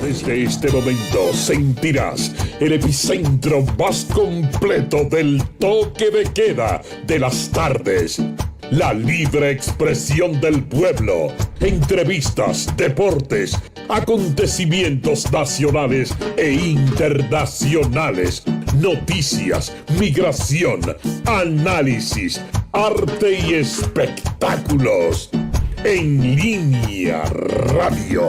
Desde este momento sentirás el epicentro más completo del toque de queda de las tardes. La libre expresión del pueblo, entrevistas, deportes, acontecimientos nacionales e internacionales, noticias, migración, análisis, arte y espectáculos. En Línea Radio.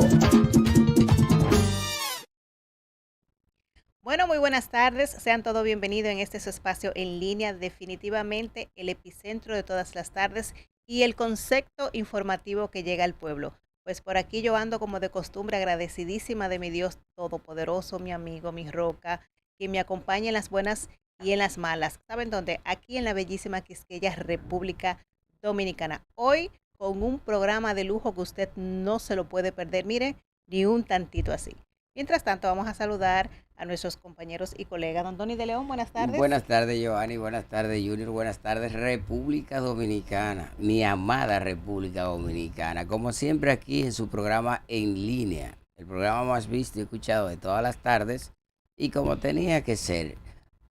Bueno, muy buenas tardes. Sean todos bienvenidos en este su espacio en línea, definitivamente el epicentro de todas las tardes y el concepto informativo que llega al pueblo. Pues por aquí yo ando como de costumbre agradecidísima de mi Dios Todopoderoso, mi amigo, mi roca, que me acompaña en las buenas y en las malas. ¿Saben dónde? Aquí en la bellísima Quisqueya, República Dominicana. Hoy con un programa de lujo que usted no se lo puede perder, mire, ni un tantito así. Mientras tanto, vamos a saludar a nuestros compañeros y colegas. Don Tony de León, buenas tardes. Buenas tardes, Giovanni. Buenas tardes, Junior. Buenas tardes, República Dominicana. Mi amada República Dominicana. Como siempre aquí en su programa En Línea. El programa más visto y escuchado de todas las tardes. Y como tenía que ser,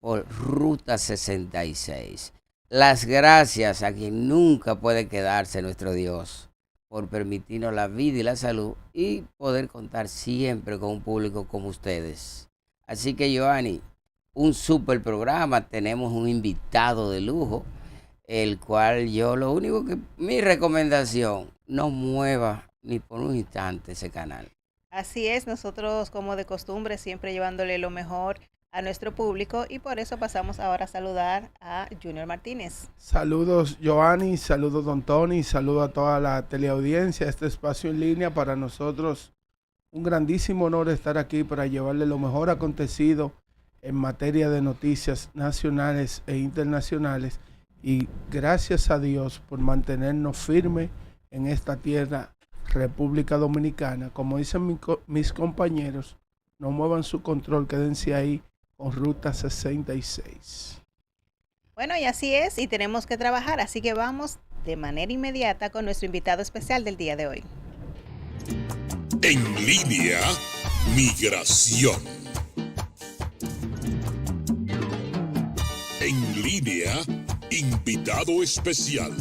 por Ruta 66. Las gracias a quien nunca puede quedarse, nuestro Dios, por permitirnos la vida y la salud y poder contar siempre con un público como ustedes. Así que, Giovanni, un súper programa, tenemos un invitado de lujo, el cual yo lo único que, mi recomendación, no mueva ni por un instante ese canal. Así es, nosotros como de costumbre siempre llevándole lo mejor a nuestro público y por eso pasamos ahora a saludar a Junior Martínez. Saludos Giovanni, saludos Don Tony, saludos a toda la teleaudiencia, este espacio en línea para nosotros. Un grandísimo honor estar aquí para llevarle lo mejor acontecido en materia de noticias nacionales e internacionales y gracias a Dios por mantenernos firmes en esta tierra, República Dominicana. Como dicen mis compañeros, no muevan su control, quédense ahí con Ruta 66. Bueno, y así es, y tenemos que trabajar, así que vamos de manera inmediata con nuestro invitado especial del día de hoy. En Línea, migración. En Línea, invitado especial.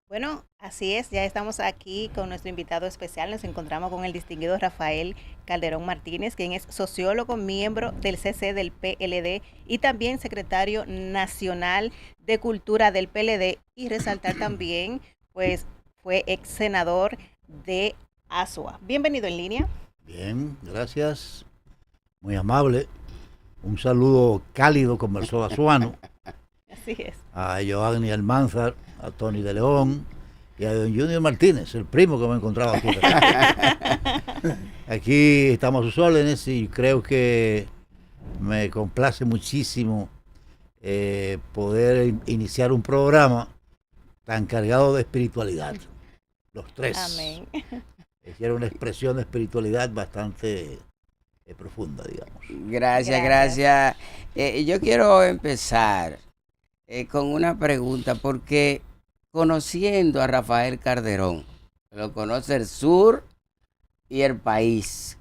Bueno, así es, ya estamos aquí con nuestro invitado especial. Nos encontramos con el distinguido Rafael Calderón Martínez, quien es sociólogo, miembro del CC del PLD y también secretario nacional de Cultura del PLD. Y resaltar también, pues, fue ex senador de Azua. Bienvenido en línea. Bien, gracias. Muy amable. Un saludo cálido como el sol azuano. Así es. A Giovanni Almanzar, a Tony de León y a don Junior Martínez, el primo que me encontraba aquí. Aquí estamos a sus órdenes y creo que me complace muchísimo poder iniciar un programa tan cargado de espiritualidad. Los tres. Amén. Hicieron una expresión de espiritualidad bastante profunda, digamos. Gracias. Yo quiero empezar con una pregunta, porque conociendo a Rafael Calderón, lo conoce el sur y el país.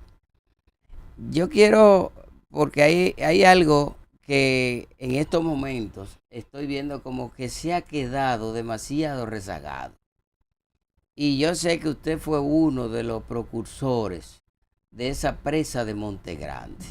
Yo quiero, porque hay algo que en estos momentos estoy viendo como que se ha quedado demasiado rezagado. Y yo sé que usted fue uno de los precursores de esa presa de Monte Grande.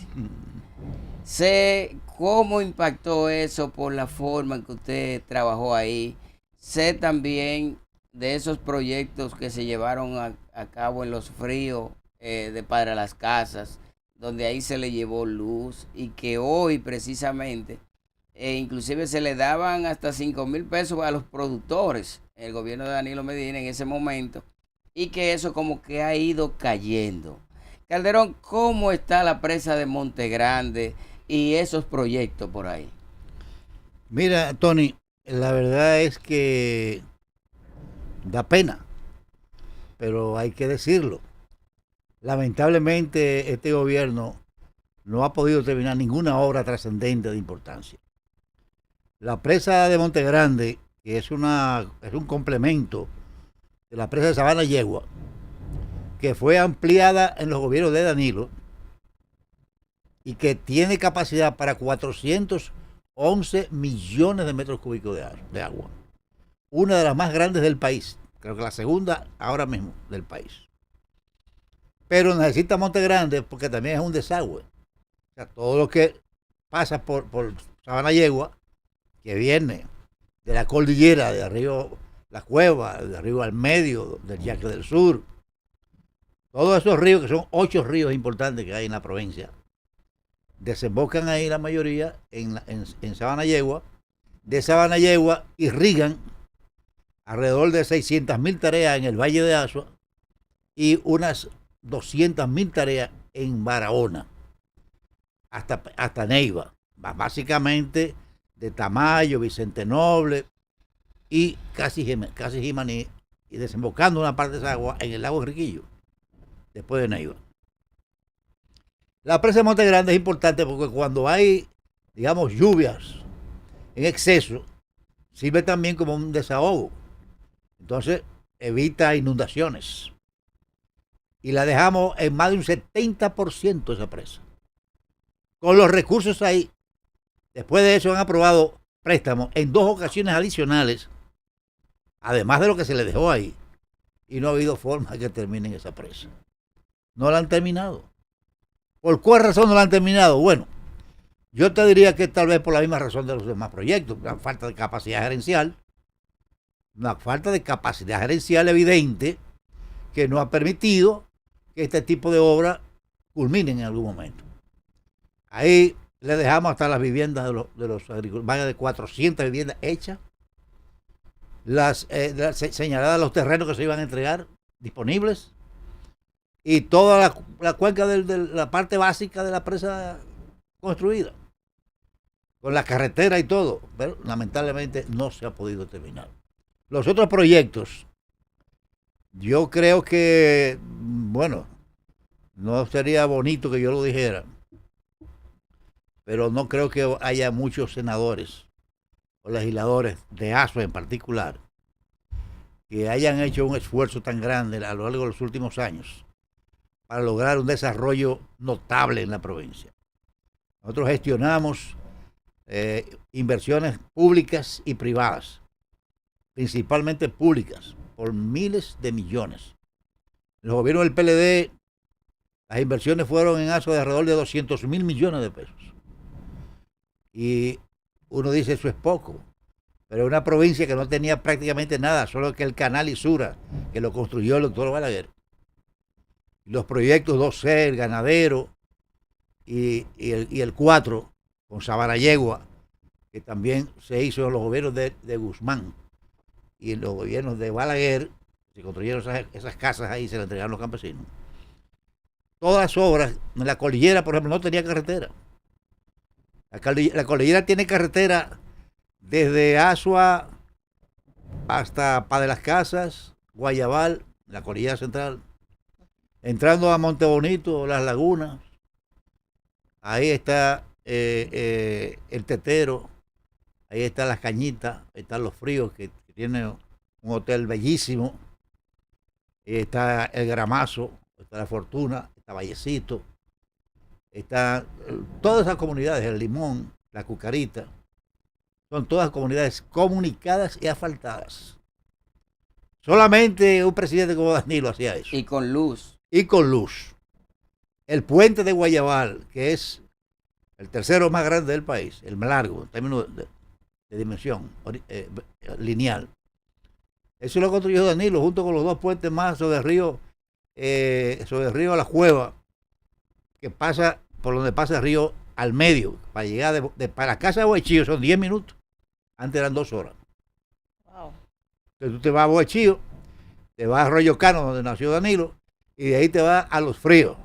Sé cómo impactó eso por la forma en que usted trabajó ahí. Sé también de esos proyectos que se llevaron a cabo en los fríos de Padre Las Casas, donde ahí se le llevó luz y que hoy precisamente, inclusive se le daban hasta 5,000 pesos a los productores, el gobierno de Danilo Medina en ese momento, y que eso como que ha ido cayendo. Calderón, ¿cómo está la presa de Monte Grande y esos proyectos por ahí? Mira, Tony, la verdad es que da pena, pero hay que decirlo. Lamentablemente este gobierno no ha podido terminar ninguna obra trascendente de importancia. La presa de Monte Grande, que es un complemento de la presa de Sabana Yegua, que fue ampliada en los gobiernos de Danilo y que tiene capacidad para 411 millones de metros cúbicos de agua. Una de las más grandes del país, creo que la segunda ahora mismo del país. Pero necesita Monte Grande porque también es un desagüe. O sea, todo lo que pasa por Sabana Yegua, que viene de la cordillera, de arriba la cueva, de arriba al medio, del Yaque del Sur, todos esos ríos, que son 8 ríos importantes que hay en la provincia, desembocan ahí la mayoría en Sabana Yegua. De Sabana Yegua irrigan alrededor de 600.000 tareas en el Valle de Asua y unas 200.000 tareas en Barahona, hasta Neiva, básicamente de Tamayo, Vicente Noble y casi Jimaní, y desembocando una parte de esa agua en el lago Riquillo, después de Neiva. La presa de Monte Grande es importante porque cuando hay, digamos, lluvias en exceso, sirve también como un desahogo. Entonces, evita inundaciones. Y la dejamos en más de un 70% esa presa. Con los recursos ahí, después de eso han aprobado préstamos en 2 ocasiones adicionales, además de lo que se le dejó ahí. Y no ha habido forma de que terminen esa presa. No la han terminado. ¿Por cuál razón no la han terminado? Bueno, yo te diría que tal vez por la misma razón de los demás proyectos, la falta de capacidad gerencial, una falta de capacidad gerencial evidente que no ha permitido que este tipo de obras culminen en algún momento. Ahí le dejamos hasta las viviendas de los agricultores, más de 400 viviendas hechas, señaladas los terrenos que se iban a entregar disponibles, y toda la cuenca de la parte básica de la presa construida, con la carretera y todo, pero lamentablemente no se ha podido terminar. Los otros proyectos, yo creo que, bueno, no sería bonito que yo lo dijera, pero no creo que haya muchos senadores o legisladores de Asua en particular que hayan hecho un esfuerzo tan grande a lo largo de los últimos años para lograr un desarrollo notable en la provincia. Nosotros gestionamos inversiones públicas y privadas, principalmente públicas, por miles de millones. En los gobiernos del PLD, las inversiones fueron en Asua de alrededor de 200.000 millones de pesos. Y uno dice, eso es poco, pero una provincia que no tenía prácticamente nada, solo que el canal Isura, que lo construyó el doctor Balaguer. Los proyectos 2C, el Ganadero y el 4 con Sabana Yegua, que también se hizo en los gobiernos de Guzmán y en los gobiernos de Balaguer, se construyeron esas casas ahí y se las entregaron a los campesinos. Todas las obras, en la cordillera, por ejemplo, no tenía carretera. La cordillera tiene carretera desde Asua hasta Pa de las Casas, Guayabal, la cordillera central, entrando a Monte Bonito, Las Lagunas, ahí está el Tetero, ahí están Las Cañitas, ahí están Los Fríos, que tiene un hotel bellísimo, está el Gramazo, está La Fortuna, está Vallecito, están todas esas comunidades, el Limón, La Cucarita, son todas comunidades comunicadas y asfaltadas. Solamente un presidente como Danilo hacía eso. Y con luz. Y con luz. El puente de Guayabal, que es el tercero más grande del país, el más largo, en términos de dimensión lineal. Eso lo construyó Danilo junto con los 2 puentes más sobre el río La Cueva, que pasa por donde pasa el río al medio, para llegar para la casa de Bohechío son 10 minutos, antes eran 2 horas. Wow. Entonces tú te vas a Bohechío, te vas a Arroyo Cano, donde nació Danilo, y de ahí te vas a Los Fríos,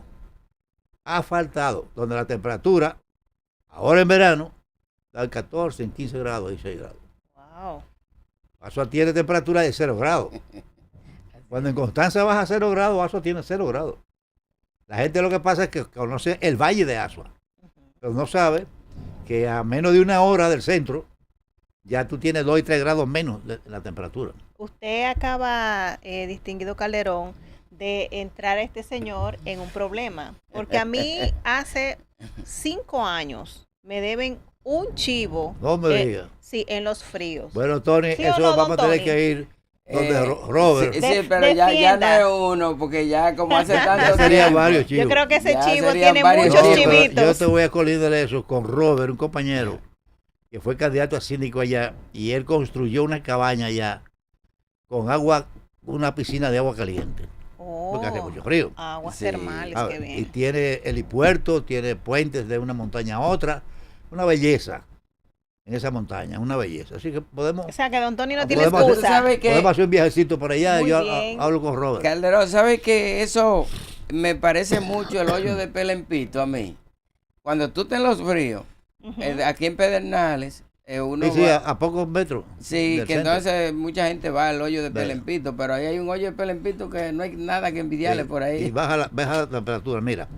asfaltado, donde la temperatura, ahora en verano, está en 14, en 15 grados, 16 grados. Wow. Asua tiene temperatura de 0 grados. Cuando en Constanza baja a 0 grados, Asua tiene 0 grados. La gente lo que pasa es que conoce el valle de Asua, pero no sabe que a menos de 1 hora del centro, ya tú tienes 2 y 3 grados menos de la temperatura. Usted acaba, distinguido Calderón, de entrar a este señor en un problema. Porque a mí hace 5 años me deben un chivo. No me digas. Sí, en los fríos. Bueno, Tony, ¿Sí o eso no, don vamos a tener Tony? que ir donde Robert. Sí, pero ya no Defienda. es uno, porque ya como hace Ya tanto serían tiempo. varios chivos. Yo creo que ese Ya chivo serían tiene varios muchos No, pero chivitos. yo te voy a colindar eso con Robert, un compañero que fue candidato a síndico allá, y él construyó una cabaña allá con agua, una piscina de agua caliente, porque hace mucho frío. Aguas Sí. termales, Ah, qué y bien. tiene helipuerto, tiene puentes de una montaña a otra, una belleza en esa montaña, una belleza. Así que O sea, que don Tony no tiene podemos hacer- excusa. ¿Sabe qué? podemos hacer un viajecito por allá. Muy Yo bien. hablo con Robert. Calderón, ¿sabe que eso me parece mucho el hoyo de Pelempito a mí? Cuando tú estás en los fríos, Ujú. aquí en Pedernales, uno Sí, sí, va- a pocos metros. Sí, del que centro. entonces mucha gente va al hoyo de Vea. Pelempito, pero ahí hay un hoyo de Pelempito que no hay nada que envidiarle Sí, por Y ahí. baja la temperatura. Mira,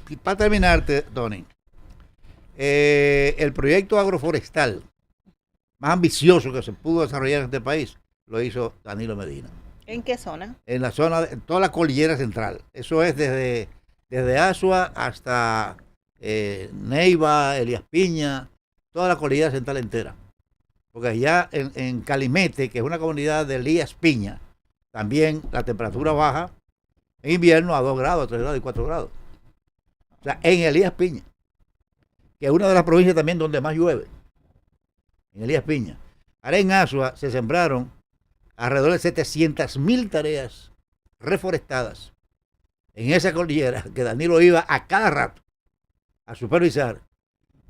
y para terminarte, Tony, el proyecto agroforestal más ambicioso que se pudo desarrollar en este país lo hizo Danilo Medina. ¿En qué zona? En la zona, en toda la cordillera central. Eso es desde Asua hasta Neiva, Elías Piña, toda la cordillera central entera. Porque allá en Calimete, que es una comunidad de Elías Piña, también la temperatura baja en invierno a 2 grados, a 3 grados y 4 grados. O sea, en Elías Piña, que es una de las provincias también donde más llueve, en Elías Piña. Ahora en Asua se sembraron alrededor de 700.000 tareas reforestadas en esa cordillera, que Danilo iba a cada rato a supervisar,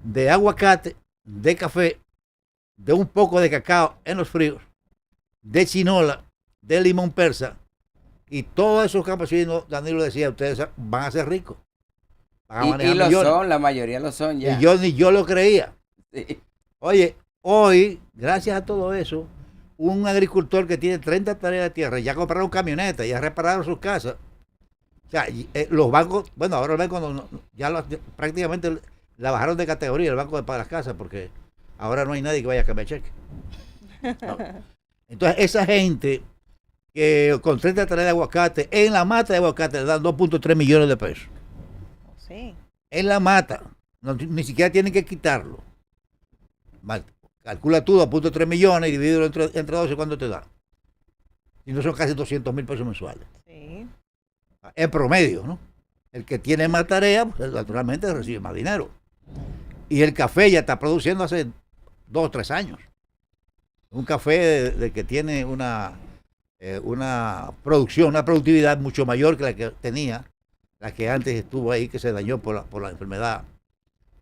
de aguacate, de café, de un poco de cacao en los fríos, de chinola, de limón persa, y todos esos campesinos, Danilo decía, ustedes van a ser ricos, van a Y manejar lo millones. son, la mayoría lo son ya. Y yo ni yo lo creía. Sí. Oye, hoy, gracias a todo eso, un agricultor que tiene 30 hectáreas de tierra ya compraron camionetas, ya repararon sus casas. O sea, los bancos, bueno, ahora el banco prácticamente la bajaron de categoría, el banco para las casas, porque ahora no hay nadie que vaya a cambiar cheque. No. Entonces, esa gente que con 30 hectáreas de aguacate, en la mata de aguacate le dan 2.3 millones de pesos. Sí. En la mata, ni siquiera tienen que quitarlo. Calcula tú 2.3 millones y divídelo entre 12, ¿cuánto te da? Y no son casi 200.000 pesos mensuales. Sí. En promedio, ¿no? El que tiene más tarea, pues, naturalmente recibe más dinero. Y el café ya está produciendo hace 2 o 3 años. Un café de que tiene una producción, una productividad mucho mayor que la que tenía, la que antes estuvo ahí, que se dañó por la enfermedad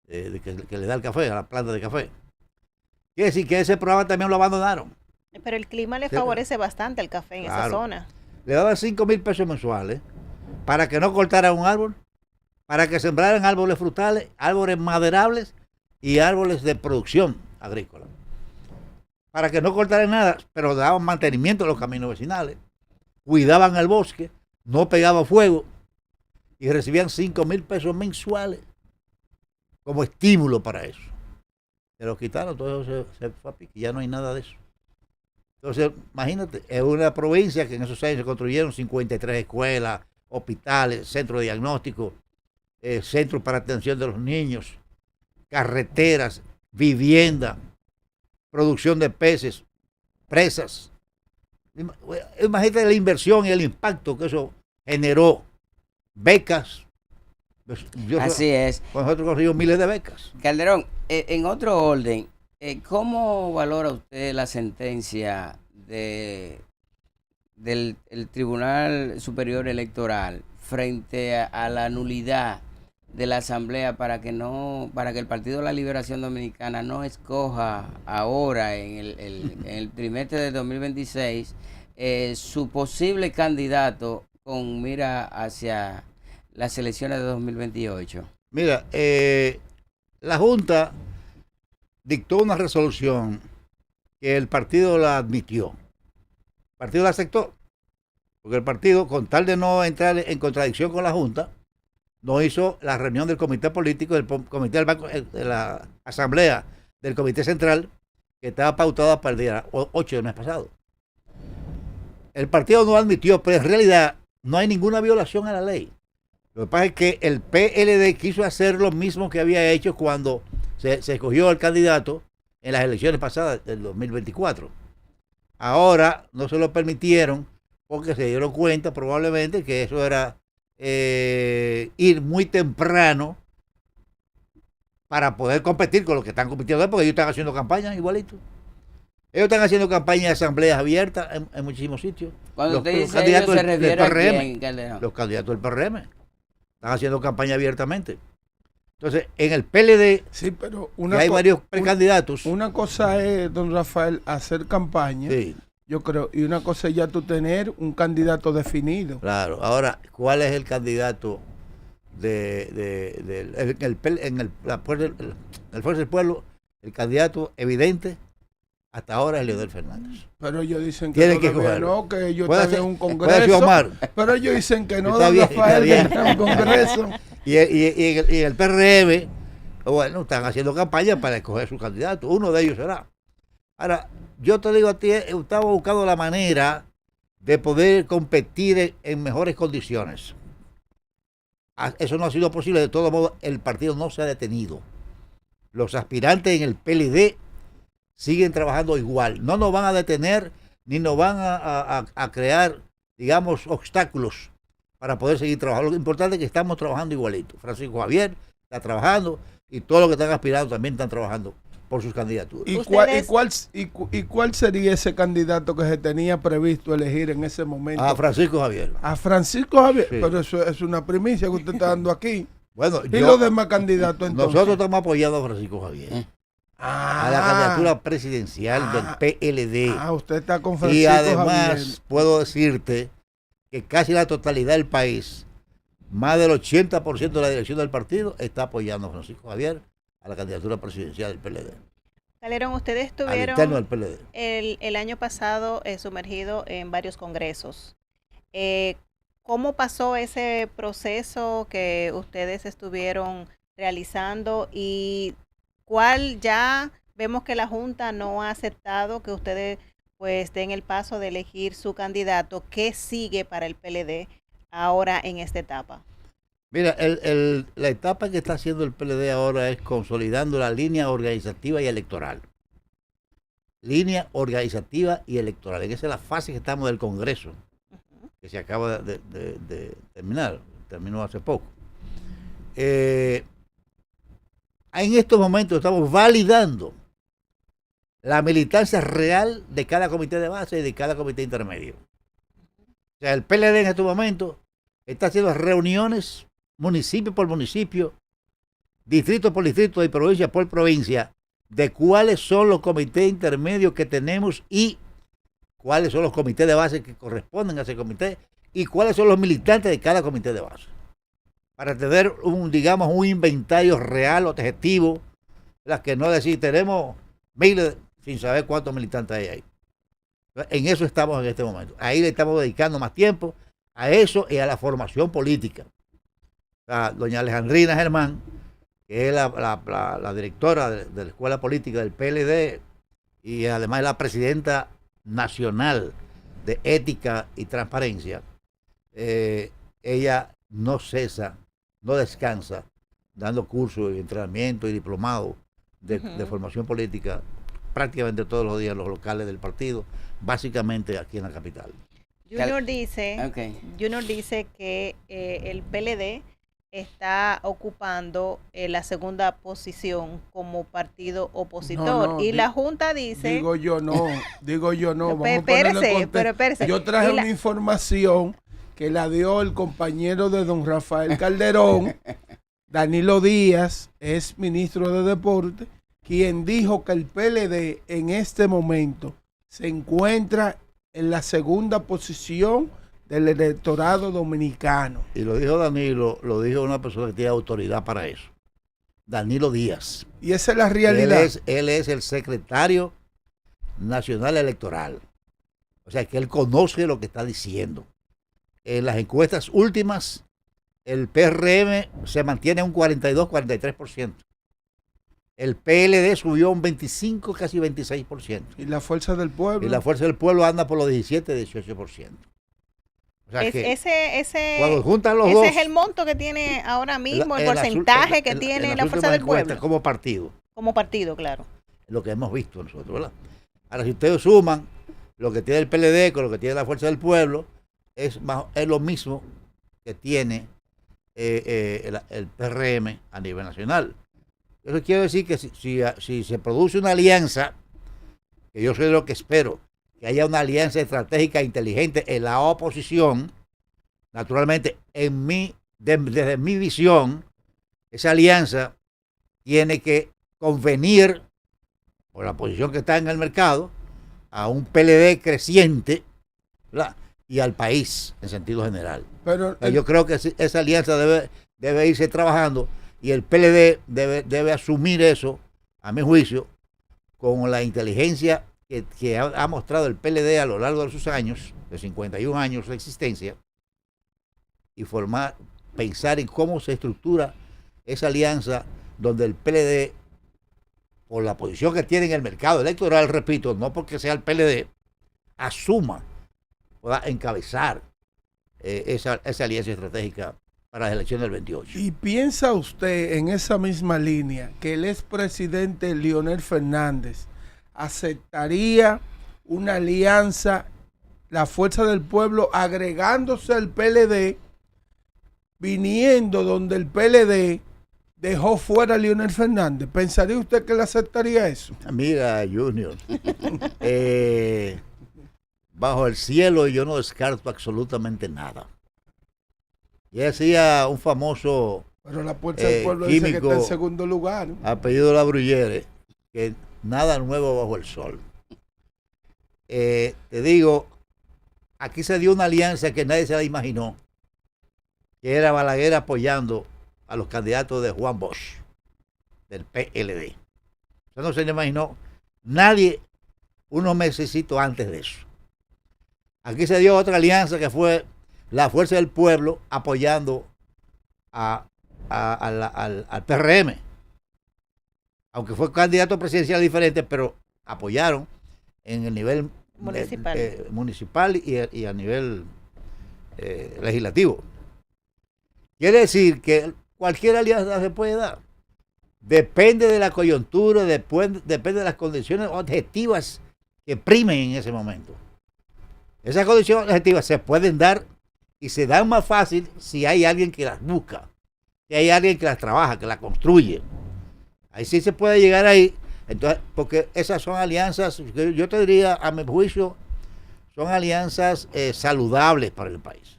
que le da el café, a la planta de café. Quiere decir que ese programa también lo abandonaron. Pero el clima le Sí. favorece bastante al café en esa Claro. zona. Le daban 5.000 pesos mensuales para que no cortaran un árbol, para que sembraran árboles frutales, árboles maderables y árboles de producción agrícola. Para que no cortaran nada, pero daban mantenimiento a los caminos vecinales, cuidaban el bosque, no pegaban fuego y recibían 5.000 pesos mensuales como estímulo para eso. Se lo quitaron, todo eso se fue a pique, ya no hay nada de eso. Entonces, imagínate, es una provincia que en esos años se construyeron 53 escuelas, hospitales, centros de diagnóstico, centros para atención de los niños, carreteras, vivienda, producción de peces, presas. Imagínate la inversión y el impacto que eso generó. Becas. Así es. Nosotros conseguimos miles de becas. Calderón, en otro orden, ¿cómo valora usted la sentencia del el Tribunal Superior Electoral frente a la nulidad de la Asamblea para que el Partido de la Liberación Dominicana no escoja ahora en el trimestre de 2026 su posible candidato con mira hacia las elecciones de 2028? Mira, la Junta dictó una resolución que el partido la admitió. El partido la aceptó. Porque el partido, con tal de no entrar en contradicción con la Junta, no hizo la reunión del comité político, del comité del banco, de la asamblea del comité central, que estaba pautada para el día 8 del mes pasado. El partido no admitió, pero en realidad no hay ninguna violación a la ley. Lo que pasa es que el PLD quiso hacer lo mismo que había hecho cuando se escogió al candidato en las elecciones pasadas del 2024. Ahora no se lo permitieron porque se dieron cuenta probablemente que eso era ir muy temprano para poder competir con los que están compitiendo, porque ellos están haciendo campañas igualito. Ellos están haciendo campañas de asambleas abiertas en muchísimos sitios. Cuando usted dice candidatos ellos, se del refiere a PRM, quién, Calderón. los candidatos del PRM están haciendo campaña abiertamente. Entonces, en el PLD, Sí, pero que hay varios precandidatos. una cosa es, don Rafael, hacer campaña, Sí, yo creo, y una cosa es ya tú tener un candidato definido. claro. Ahora, ¿cuál es el candidato en el Fuerza del Pueblo? El candidato evidente hasta ahora es Leonel Fernández. Pero ellos dicen que Tienen que todavía cogerlo. no, que ellos Puede están en ser- un puede ser congreso. Omar. Pero ellos dicen que no, Está don bien, Rafael, está que está en un congreso. Y el PRM, bueno, están haciendo campaña para escoger su candidato. Uno de ellos será. Ahora, yo te digo a ti, estaba buscando la manera de poder competir en mejores condiciones. Eso no ha sido posible. De todos modos, el partido no se ha detenido. Los aspirantes en el PLD siguen trabajando igual. No nos van a detener ni nos van a crear, digamos, obstáculos para poder seguir trabajando. Lo importante es que estamos trabajando igualito. Francisco Javier está trabajando y todos los que están aspirando también están trabajando por sus candidaturas. ¿Y cuál sería ese candidato que se tenía previsto elegir en ese momento? A Francisco Javier. A Francisco Javier. Sí. Pero eso es una primicia que usted está dando aquí. Bueno, ¿Y los demás candidatos entonces? nosotros estamos apoyando a Francisco Javier. A la candidatura presidencial del PLD. Usted está con Francisco Y además Javier. puedo decirte que casi la totalidad del país, más del 80% de la dirección del partido, está apoyando a Francisco Javier a la candidatura presidencial del PLD. Calderón, ustedes Al interno del estuvieron PLD. el año pasado sumergido en varios congresos. ¿Cómo pasó ese proceso que ustedes estuvieron realizando y cuál ya vemos que la Junta no ha aceptado que ustedes pues den el paso de elegir su candidato? ¿Qué sigue para el PLD ahora en esta etapa? Mira, la etapa que está haciendo el PLD ahora es consolidando la línea organizativa y electoral. Línea organizativa y electoral. En esa es la fase que estamos del Congreso, que se acaba de terminar, terminó hace poco. En estos momentos estamos validando la militancia real de cada comité de base y de cada comité intermedio. O sea, el PLD en estos momentos está haciendo reuniones municipio por municipio, distrito por distrito y provincia por provincia, de cuáles son los comités intermedios que tenemos y cuáles son los comités de base que corresponden a ese comité y cuáles son los militantes de cada comité de base. Para tener digamos, un inventario real, objetivo, las que no decir, tenemos miles sin saber cuántos militantes hay ahí. En eso estamos en este momento. Ahí le estamos dedicando más tiempo a eso y a la formación política. Doña Alejandrina Germán, que es la directora de la Escuela Política del PLD y además es la presidenta nacional de Ética y Transparencia, ella no cesa, no descansa, dando cursos y entrenamiento y diplomado de formación política prácticamente todos los días en los locales del partido, básicamente aquí en la capital. Junior dice que el PLD está ocupando la segunda posición como partido opositor y la Junta dice... Digo yo no. Vamos a espérese, ponerle contexto. pero espérese. Yo traje una información que la dio el compañero de don Rafael Calderón, Danilo Díaz, es ministro de Deporte, quien dijo que el PLD en este momento se encuentra en la segunda posición del electorado dominicano. Y lo dijo Danilo, lo dijo una persona que tiene autoridad para eso. Danilo Díaz. Y esa es la realidad. Él es el secretario nacional electoral. O sea que él conoce lo que está diciendo. En las encuestas últimas, el PRM se mantiene un 42-43%. el PLD subió un 25, casi 26%. Y la fuerza del pueblo. Y la Fuerza del Pueblo anda por los 17, 18%. O sea que cuando juntan los dos, ese es el monto que tiene ahora mismo, el en las porcentaje en que las tiene la fuerza últimas del encuestas pueblo. como partido. Como partido, claro. Lo que hemos visto nosotros, ¿verdad? Ahora, si ustedes suman lo que tiene el PLD con lo que tiene la Fuerza del Pueblo, es lo mismo que tiene el PRM a nivel nacional. Eso quiere decir que si se produce una alianza, que yo soy lo que espero, que haya una alianza estratégica e inteligente en la oposición, naturalmente, desde mi visión, esa alianza tiene que convenir, por la posición que está en el mercado, a un PLD creciente, ¿verdad? Y al país en sentido general. Pero Yo creo que esa alianza debe irse trabajando y el PLD debe asumir eso, a mi juicio, con la inteligencia que ha mostrado el PLD a lo largo de sus años, de 51 años de existencia, y pensar en cómo se estructura esa alianza donde el PLD, por la posición que tiene en el mercado electoral, repito, no porque sea el PLD, asuma, pueda encabezar esa alianza estratégica para las elecciones del 28. ¿Y piensa usted en esa misma línea que el expresidente Leonel Fernández aceptaría una alianza, la Fuerza del Pueblo, agregándose al PLD, viniendo donde el PLD dejó fuera a Leonel Fernández? ¿Pensaría usted que le aceptaría eso? Mira, Junior, bajo el cielo yo no descarto absolutamente nada. Ya decía un famoso Pero la Fuerza del Pueblo dice que está en segundo lugar, ¿no? apellido Labruyere, que nada nuevo bajo el sol. Te digo, aquí se dio una alianza que nadie se la imaginó, que era Balaguer apoyando a los candidatos de Juan Bosch, del PLD. Eso no se le imaginó nadie unos mesecitos antes de eso. Aquí se dio otra alianza que fue la Fuerza del Pueblo apoyando al PRM. Aunque fue candidato presidencial diferente, pero apoyaron en el nivel municipal y a nivel legislativo. Quiere decir que cualquier alianza se puede dar. Depende de la coyuntura, depende de las condiciones objetivas que primen en ese momento. Esas condiciones objetivas se pueden dar y se dan más fácil si hay alguien que las busca, si hay alguien que las trabaja, que las construye. Ahí sí se puede llegar ahí. Entonces, porque esas son alianzas, yo te diría, a mi juicio, son alianzas saludables para el país.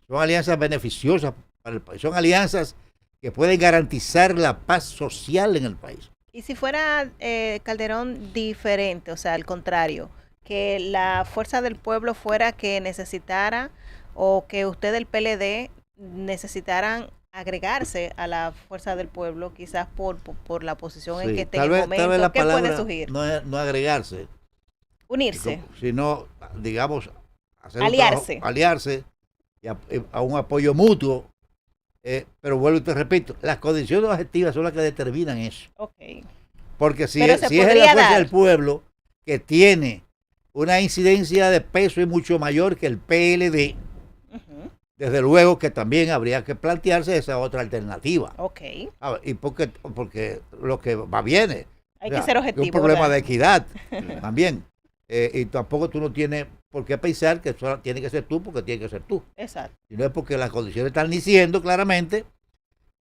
Son alianzas beneficiosas para el país. Son alianzas que pueden garantizar la paz social en el país. Y si fuera Calderón diferente, o sea, al contrario, que la Fuerza del Pueblo fuera que necesitara o que usted del PLD necesitaran agregarse a la Fuerza del Pueblo, quizás por la posición en que esté en el momento, tal vez la ¿qué puede palabra surgir? no agregarse, Unirse. sino, digamos, hacer Aliarse. Aliarse y a un apoyo mutuo. Pero vuelvo y te repito, las condiciones objetivas son las que determinan eso. Ok. Porque si Pero es se la podría Fuerza dar. del Pueblo que tiene una incidencia de peso y mucho mayor que el PLD, desde luego que también habría que plantearse esa otra alternativa. Ok. Y porque lo que va viene. Hay que ser objetivo. Es un problema ¿verdad? de equidad también. Y tampoco tú no tienes por qué pensar que solo tiene que ser tú porque tiene que ser tú. Exacto. Sino es porque las condiciones están diciendo claramente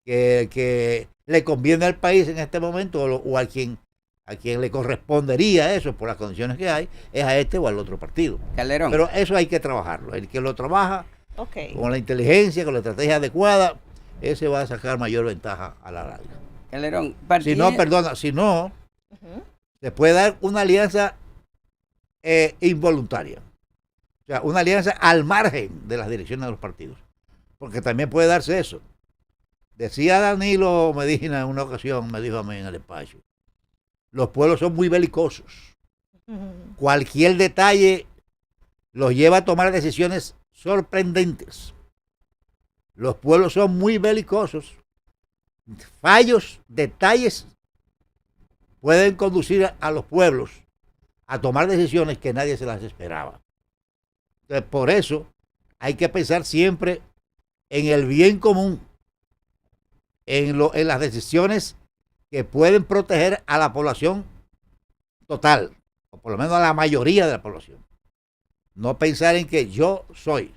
que le conviene al país en este momento o a quien le correspondería eso por las condiciones que hay, es a este o al otro partido. Calderón. Pero eso hay que trabajarlo. El que lo trabaja Ok. con la inteligencia, con la estrategia adecuada, ese va a sacar mayor ventaja a la larga. Calderón, Si no, se puede dar una alianza involuntaria. O sea, una alianza al margen de las direcciones de los partidos. Porque también puede darse eso. Decía Danilo Medina en una ocasión, me dijo a mí en el despacho, los pueblos son muy belicosos. Cualquier detalle los lleva a tomar decisiones sorprendentes. Los pueblos son muy belicosos. Fallos, detalles pueden conducir a los pueblos a tomar decisiones que nadie se las esperaba. Entonces, por eso hay que pensar siempre en el bien común, en las decisiones que pueden proteger a la población total, o por lo menos a la mayoría de la población. No pensar en que yo soy,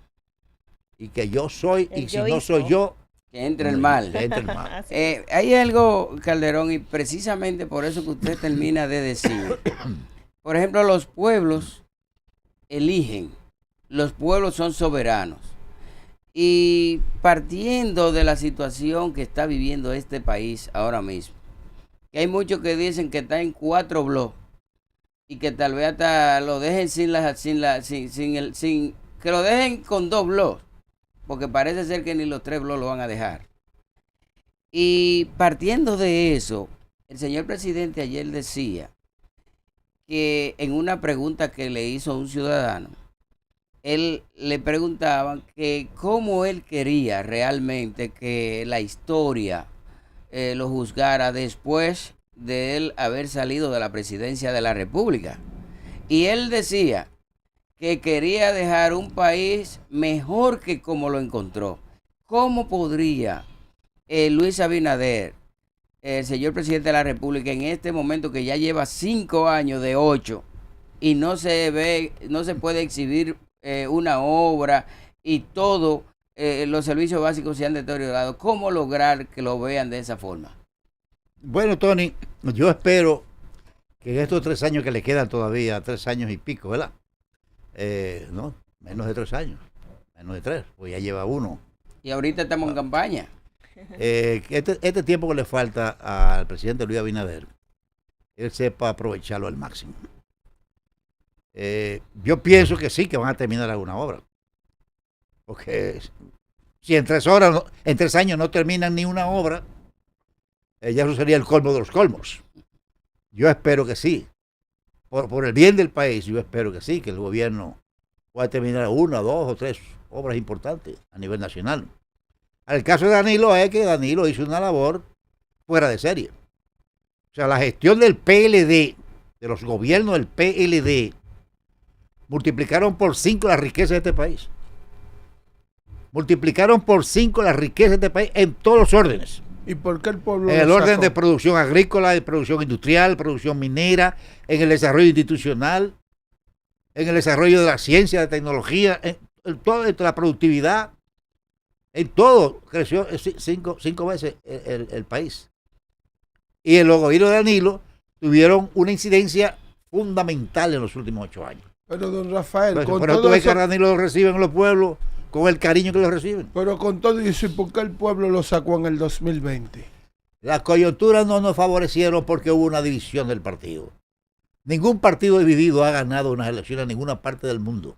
y que yo soy, y si no soy yo, que entre el mal. que entre el mal. Hay algo, Calderón, y precisamente por eso que usted termina de decir. Por ejemplo, los pueblos eligen, los pueblos son soberanos. Y partiendo de la situación que está viviendo este país ahora mismo, que hay muchos que dicen que está en 4 bloques y que tal vez hasta lo dejen que lo dejen con 2 bloques, porque parece ser que ni los 3 bloques lo van a dejar. Y partiendo de eso, el señor presidente ayer decía que en una pregunta que le hizo un ciudadano, él le preguntaba que cómo él quería realmente que la historia lo juzgara después de él haber salido de la presidencia de la República. Y él decía que quería dejar un país mejor que como lo encontró. ¿Cómo podría Luis Abinader, el señor presidente de la República, en este momento que ya lleva 5 años de 8 y no se puede exhibir una obra y todo, los servicios básicos se han deteriorado, cómo lograr que lo vean de esa forma? Bueno, Tony, yo espero que en estos 3 años que le quedan todavía, 3 años y pico, ¿verdad? No, menos de 3 años, menos de 3, pues ya lleva 1. Y ahorita estamos en campaña. Este tiempo que le falta al presidente Luis Abinader, él sepa aprovecharlo al máximo. Yo pienso que sí, que van a terminar alguna obra. Porque si en 3 años no terminan ni una obra, ya eso sería el colmo de los colmos. Yo espero que sí. Por el bien del país, yo espero que sí, que el gobierno pueda terminar 1, 2 o 3 obras importantes a nivel nacional. El caso de Danilo es que Danilo hizo una labor fuera de serie. O sea, la gestión del PLD, de los gobiernos del PLD, multiplicaron por 5 la riqueza de este país. Multiplicaron por 5 la riqueza de este país en todos los órdenes. ¿Y por qué el pueblo En el lo orden sacó? de producción agrícola, de producción industrial, producción minera, en el desarrollo institucional, en el desarrollo de la ciencia, de tecnología, en toda la productividad, en todo creció 5 veces el país. Y en los gobiernos de Danilo tuvieron una incidencia fundamental en los últimos 8 años. Pero don Rafael, Pero con tú todo ves que eso, a Danilo lo reciben los pueblos con el cariño que lo reciben. pero con todo eso, ¿y por qué el pueblo lo sacó en el 2020? Las coyunturas no nos favorecieron porque hubo una división del partido. Ningún partido dividido ha ganado unas elecciones en ninguna parte del mundo.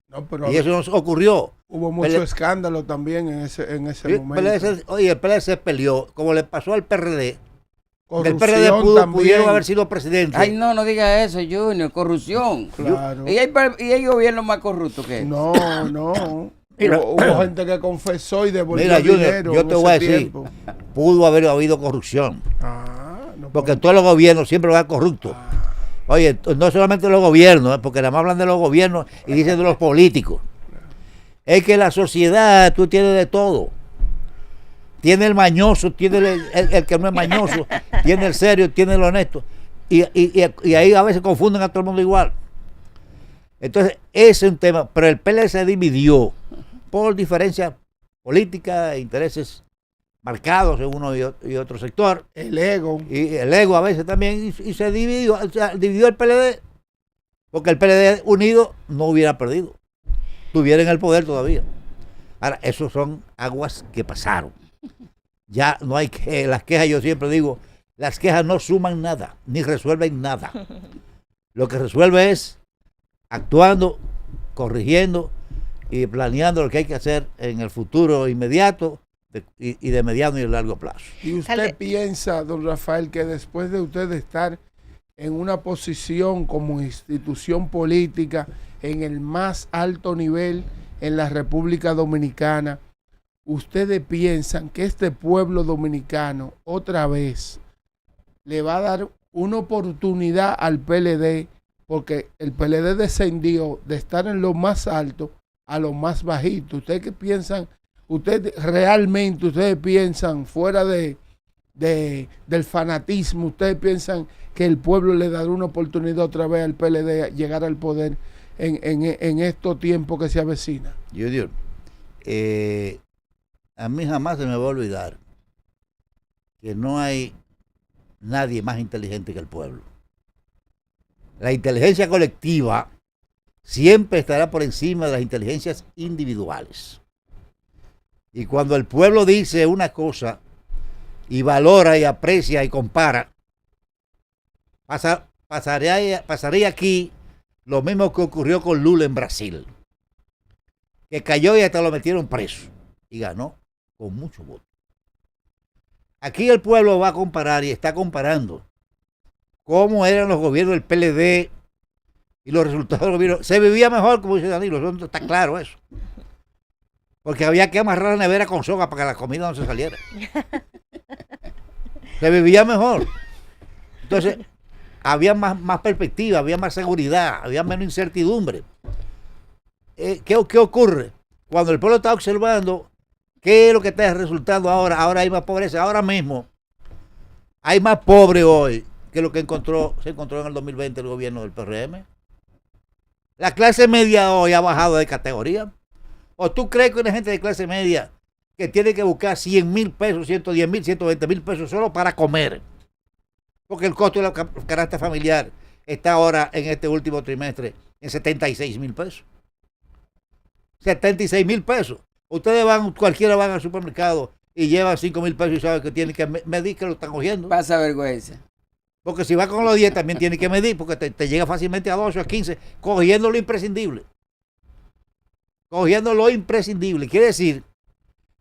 No, pero Y eso nos ocurrió. hubo mucho Pele- escándalo también en ese El momento. el PLD se peleó, como le pasó al PRD. El Corrupción PRD también. pudieron haber sido presidente. Ay, no diga eso, Junior, corrupción. Claro. Y hay gobiernos más corruptos que este. No. Mira. Hubo gente que confesó y devolvió Mira, Junior, dinero yo en te ese voy a decir, tiempo. pudo haber habido corrupción. No, Porque todos los gobiernos siempre van corruptos. Oye, no solamente los gobiernos, porque nada más hablan de los gobiernos y dicen de los políticos. Es que la sociedad, tú tienes de todo. Tiene el mañoso, tiene el que no es mañoso, tiene el serio, tiene el honesto. Y ahí a veces confunden a todo el mundo igual. Entonces, ese es un tema. Pero el PLD se dividió por diferencias políticas e intereses marcados en uno y otro sector. el ego. Y el ego a veces también, y se dividió, o sea, dividió el PLD, porque el PLD unido no hubiera perdido, tuviera en el poder todavía. Ahora, esos son aguas que pasaron. Ya no hay que, las quejas, yo siempre digo, las quejas no suman nada, ni resuelven nada. Lo que resuelve es actuando, corrigiendo y planeando lo que hay que hacer en el futuro inmediato y de mediano y de largo plazo. ¿Y usted piensa, don Rafael, que después de usted estar en una posición como institución política en el más alto nivel en la República Dominicana, ustedes piensan que este pueblo dominicano otra vez le va a dar una oportunidad al PLD, porque el PLD descendió de estar en lo más alto a lo más bajito. ¿Ustedes qué piensan? Ustedes piensan fuera del fanatismo, ustedes piensan que el pueblo le dará una oportunidad otra vez al PLD a llegar al poder en estos tiempos que se avecina? Junior, a mí jamás se me va a olvidar que no hay nadie más inteligente que el pueblo. La inteligencia colectiva siempre estará por encima de las inteligencias individuales. Y cuando el pueblo dice una cosa y valora y aprecia y compara, pasaría aquí lo mismo que ocurrió con Lula en Brasil, que cayó y hasta lo metieron preso y ganó con mucho voto. Aquí el pueblo va a comparar y está comparando cómo eran los gobiernos del PLD y los resultados del gobierno. Se vivía mejor, como dice Danilo, está claro eso. Porque había que amarrar la nevera con soga para que la comida no se saliera. Se vivía mejor. Entonces, había más perspectiva, había más seguridad, había menos incertidumbre. ¿Qué ocurre? Cuando el pueblo está observando qué es lo que está resultando ahora, ahora hay más pobreza, ahora mismo hay más pobres hoy que lo que se encontró en el 2020 el gobierno del PRM. La clase media hoy ha bajado de categoría. ¿O tú crees que una gente de clase media que tiene que buscar 100,000 pesos, 110,000, 120,000 pesos solo para comer? Porque el costo de la canasta familiar está ahora en este último trimestre en 76,000 pesos. 76,000 pesos. Cualquiera van al supermercado y llevan 5,000 pesos y saben que tienen que medir que lo están cogiendo. Pasa vergüenza. Porque si va con los 10 también tiene que medir, porque te llega fácilmente a 12 o a 15, cogiendo lo imprescindible. Cogiendo lo imprescindible. Quiere decir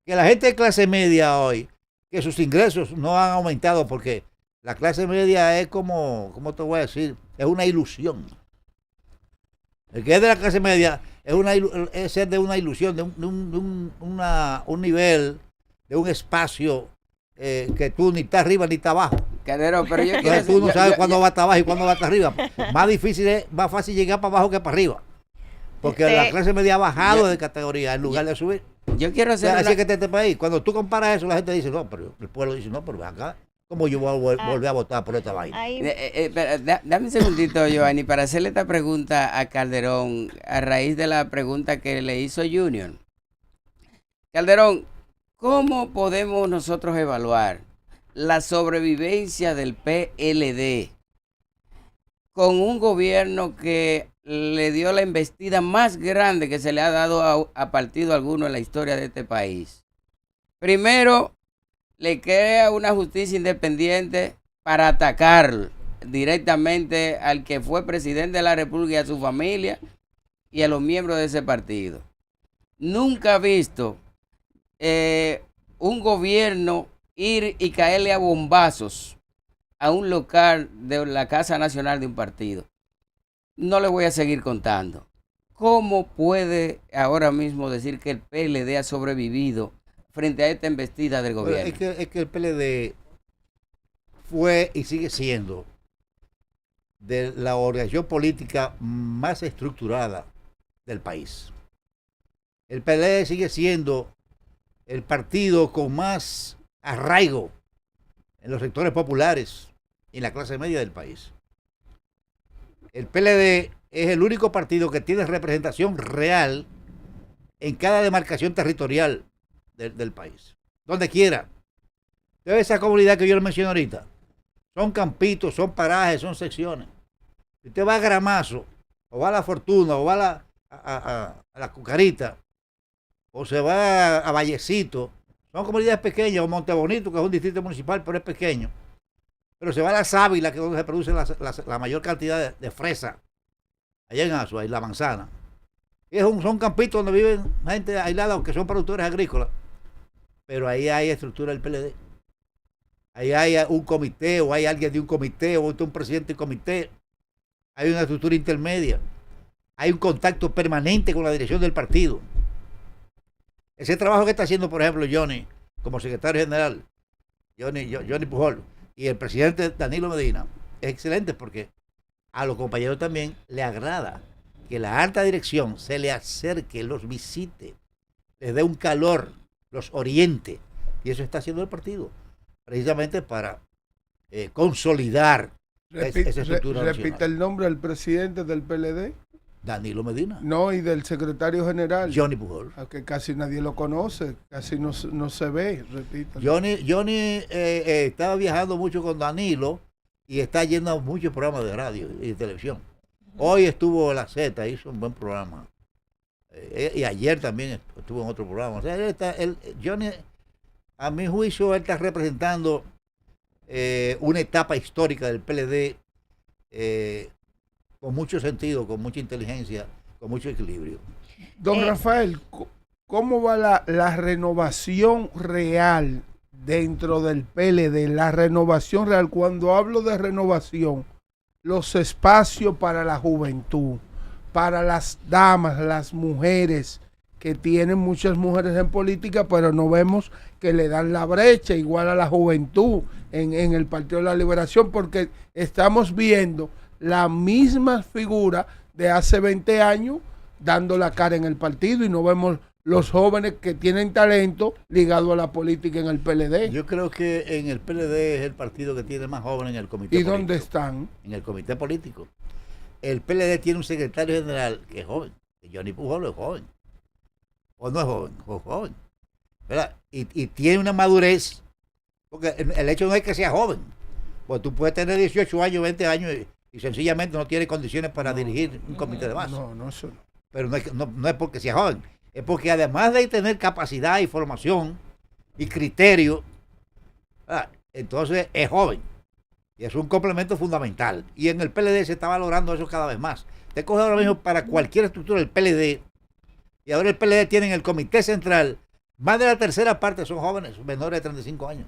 que la gente de clase media hoy, que sus ingresos no han aumentado, porque la clase media es como, ¿cómo te voy a decir? Es una ilusión. El que es de la clase media es ser de una ilusión, de un nivel, de un espacio que tú ni estás arriba ni estás abajo. Calderón, pero yo quiero Entonces tú no sabes cuándo va a estar abajo y cuándo va a estar arriba. Más fácil llegar para abajo que para arriba. Porque la clase media ha bajado de categoría en lugar de subir. Yo quiero hacer así que este país, cuando tú comparas eso, la gente dice, no, pero el pueblo dice, no, pero acá, ¿cómo yo voy a volver a votar por esta vaina? Dame un segundito, Giovanni, para hacerle esta pregunta a Calderón a raíz de la pregunta que le hizo Junior. Calderón, ¿cómo podemos nosotros evaluar la sobrevivencia del PLD con un gobierno que le dio la embestida más grande que se le ha dado a partido alguno en la historia de este país? Primero, le crea una justicia independiente para atacar directamente al que fue presidente de la República y a su familia y a los miembros de ese partido. Nunca he visto un gobierno ir y caerle a bombazos a un local de la Casa Nacional de un partido. No le voy a seguir contando. ¿Cómo puede ahora mismo decir que el PLD ha sobrevivido frente a esta embestida del gobierno? Es que el PLD fue y sigue siendo de la organización política más estructurada del país. El PLD sigue siendo el partido con más arraigo en los sectores populares y en la clase media del país. El PLD es el único partido que tiene representación real en cada demarcación territorial del país, donde quiera. Toda esa comunidad que yo le mencioné ahorita, son campitos, son parajes, son secciones. Si usted va a Gramazo, o va a La Fortuna, o va a la Cucarita, o se va a Vallecito, son comunidades pequeñas, o Montebonito, que es un distrito municipal, pero es pequeño. Pero se va a la Sábila, que es donde se produce la mayor cantidad de fresa, allá en Azua, y la manzana. Y son campitos donde viven gente aislada, que son productores agrícolas. Pero ahí hay estructura del PLD. Ahí hay un comité, o hay alguien de un comité, o un presidente del comité. Hay una estructura intermedia. Hay un contacto permanente con la dirección del partido. Ese trabajo que está haciendo, por ejemplo, Johnny, como secretario general, Johnny Pujol, y el presidente Danilo Medina, es excelente porque a los compañeros también le agrada que la alta dirección se le acerque, los visite, les dé un calor, los oriente. Y eso está haciendo el partido, precisamente para consolidar esa estructura Repite nacional. el nombre del presidente del PLD. Danilo Medina, No, y del secretario general. Johnny Pujol. Que casi nadie lo conoce, casi no se ve, repito. Johnny estaba viajando mucho con Danilo y está yendo a muchos programas de radio y de televisión. Hoy estuvo en la Z, hizo un buen programa. Y ayer también estuvo en otro programa. O sea, Johnny, a mi juicio, él está representando una etapa histórica del PLD con mucho sentido, con mucha inteligencia, con mucho equilibrio. Don Rafael, ¿cómo va la renovación real dentro del PLD? La renovación real, cuando hablo de renovación, los espacios para la juventud, para las damas, las mujeres, que tienen muchas mujeres en política, pero no vemos que le dan la brecha igual a la juventud en el Partido de la Liberación, porque estamos viendo la misma figura de hace 20 años dando la cara en el partido y no vemos los jóvenes que tienen talento ligado a la política en el PLD. Yo creo que en el PLD es el partido que tiene más jóvenes en el comité ¿Y político. dónde están? En el comité político. El PLD tiene un secretario general que es joven. Johnny Pujol es joven. O no es joven, es joven. ¿Verdad? Y tiene una madurez, porque el hecho no es que sea joven. Pues tú puedes tener 18 años, 20 años y sencillamente no tiene condiciones para dirigir un comité de base. No, eso no. Pero no es porque sea joven, es porque además de tener capacidad y formación y criterio, ¿verdad? Entonces es joven. Y es un complemento fundamental. Y en el PLD se está valorando eso cada vez más. Te coge ahora mismo para cualquier estructura del PLD. Y ahora el PLD tiene en el comité central, más de la tercera parte son jóvenes, menores de 35 años.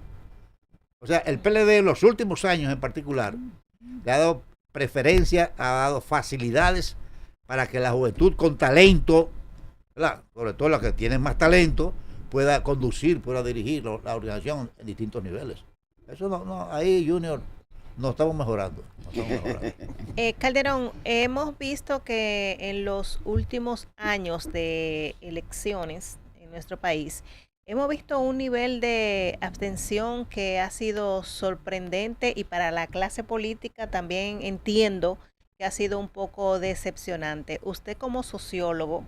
O sea, el PLD en los últimos años en particular le ha dado preferencia, ha dado facilidades para que la juventud con talento, ¿verdad?, sobre todo los que tienen más talento, pueda conducir, pueda dirigir la organización en distintos niveles. Eso no, ahí, Junior, no estamos mejorando. Calderón, hemos visto que en los últimos años de elecciones en nuestro país, hemos visto un nivel de abstención que ha sido sorprendente y para la clase política también entiendo que ha sido un poco decepcionante. Usted como sociólogo,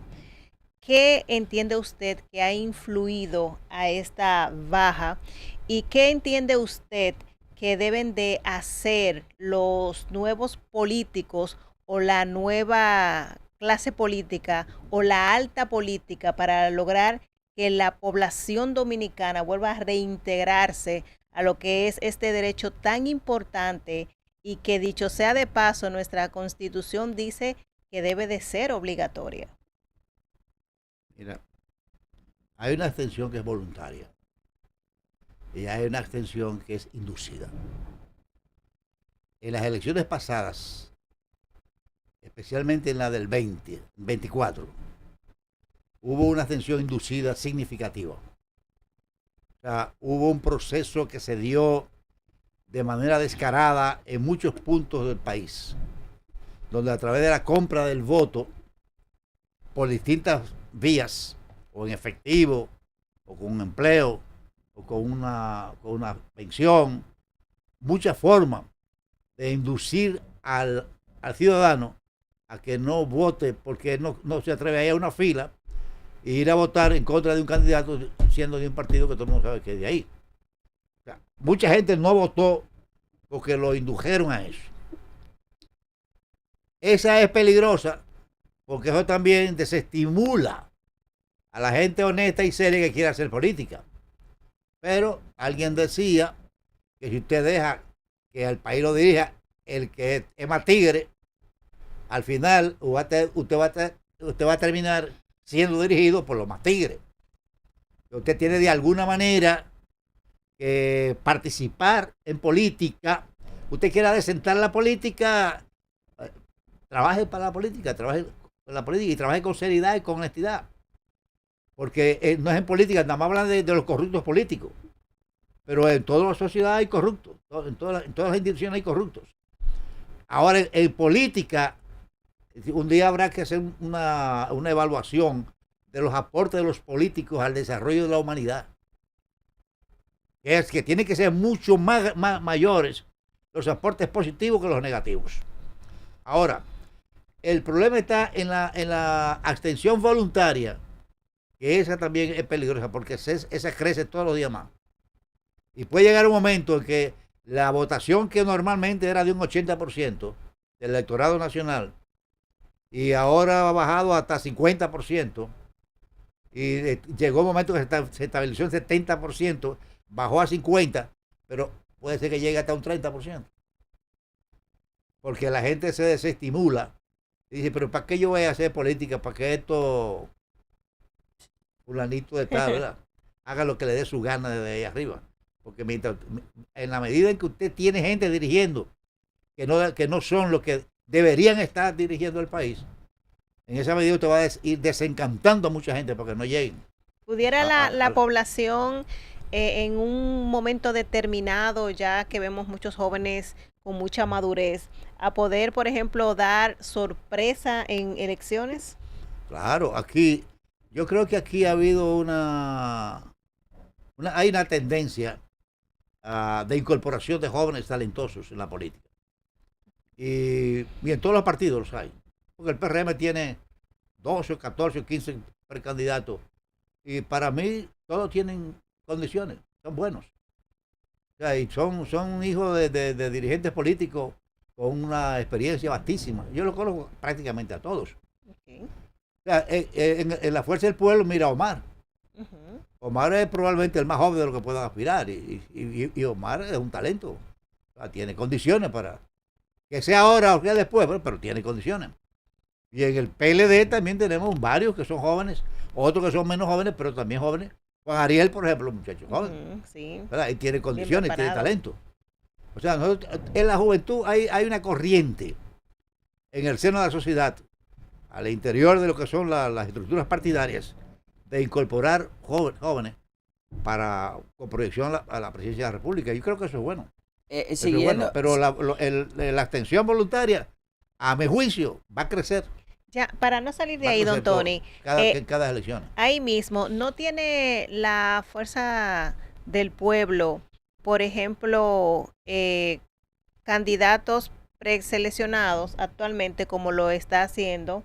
¿qué entiende usted que ha influido a esta baja y qué entiende usted que deben de hacer los nuevos políticos o la nueva clase política o la alta política para lograr que la población dominicana vuelva a reintegrarse a lo que es este derecho tan importante y que, dicho sea de paso, nuestra Constitución dice que debe de ser obligatoria? Mira, hay una abstención que es voluntaria y hay una abstención que es inducida. En las elecciones pasadas, especialmente en la del 24, hubo una abstención inducida significativa. O sea, hubo un proceso que se dio de manera descarada en muchos puntos del país, donde a través de la compra del voto por distintas vías, o en efectivo, o con un empleo, o con una pensión, muchas formas de inducir al ciudadano a que no vote porque no se atreve a ir a una fila e ir a votar en contra de un candidato siendo de un partido que todo el mundo sabe que es de ahí. O sea, mucha gente no votó porque lo indujeron a eso. Esa es peligrosa porque eso también desestimula a la gente honesta y seria que quiere hacer política. Pero alguien decía que si usted deja que al país lo dirija el que es más tigre, al final usted va a terminar siendo dirigido por los más tigres. Usted tiene de alguna manera que participar en política. Usted quiere adecentar la política, trabaje para la política, trabaje con la política y trabaje con seriedad y con honestidad. Porque no es en política, nada más hablan de los corruptos políticos. Pero en toda la sociedad hay corruptos, en todas las instituciones hay corruptos. Ahora, en política, un día habrá que hacer una evaluación de los aportes de los políticos al desarrollo de la humanidad. Es que tienen que ser mucho más mayores los aportes positivos que los negativos. Ahora, el problema está en la abstención voluntaria, que esa también es peligrosa porque esa crece todos los días más. Y puede llegar un momento en que la votación que normalmente era de un 80% del electorado nacional y ahora ha bajado hasta 50%, y llegó un momento que se estabilizó en 70%, bajó a 50%, pero puede ser que llegue hasta un 30%. Porque la gente se desestimula y dice, pero ¿para qué yo voy a hacer política? ¿Para que esto fulanito de tal, verdad, haga lo que le dé su gana desde ahí arriba? Porque en la medida en que usted tiene gente dirigiendo que no son los que deberían estar dirigiendo el país, en esa medida usted va a ir desencantando a mucha gente porque no lleguen. ¿Pudiera la población en un momento determinado, ya que vemos muchos jóvenes con mucha madurez, a poder, por ejemplo, dar sorpresa en elecciones? Claro, yo creo que aquí ha habido hay una tendencia de incorporación de jóvenes talentosos en la política. Y en todos los partidos los hay. Porque el PRM tiene 12, 14, 15 precandidatos. Y para mí todos tienen condiciones, son buenos. O sea, y son hijos de dirigentes políticos con una experiencia vastísima. Yo los conozco prácticamente a todos. Okay. O sea, en la Fuerza del Pueblo, mira a Omar. Uh-huh. Omar es probablemente el más joven de lo que puedan aspirar. Y Omar es un talento. O sea, tiene condiciones para que sea ahora o que sea después, pero tiene condiciones. Y en el PLD también tenemos varios que son jóvenes, otros que son menos jóvenes, pero también jóvenes. Juan Ariel, por ejemplo, un muchacho joven. Sí. ¿Verdad? Y tiene condiciones, tiene talento. O sea, en la juventud hay una corriente en el seno de la sociedad, al interior de lo que son las estructuras partidarias, de incorporar jóvenes con proyección a la presidencia de la República. Yo creo que eso es bueno. Siguiendo, pero la abstención voluntaria, a mi juicio, va a crecer. Ya, para no salir de ahí, don Tony, en cada elección. Ahí mismo, ¿no tiene la Fuerza del Pueblo, por ejemplo, candidatos preseleccionados actualmente, como lo está haciendo,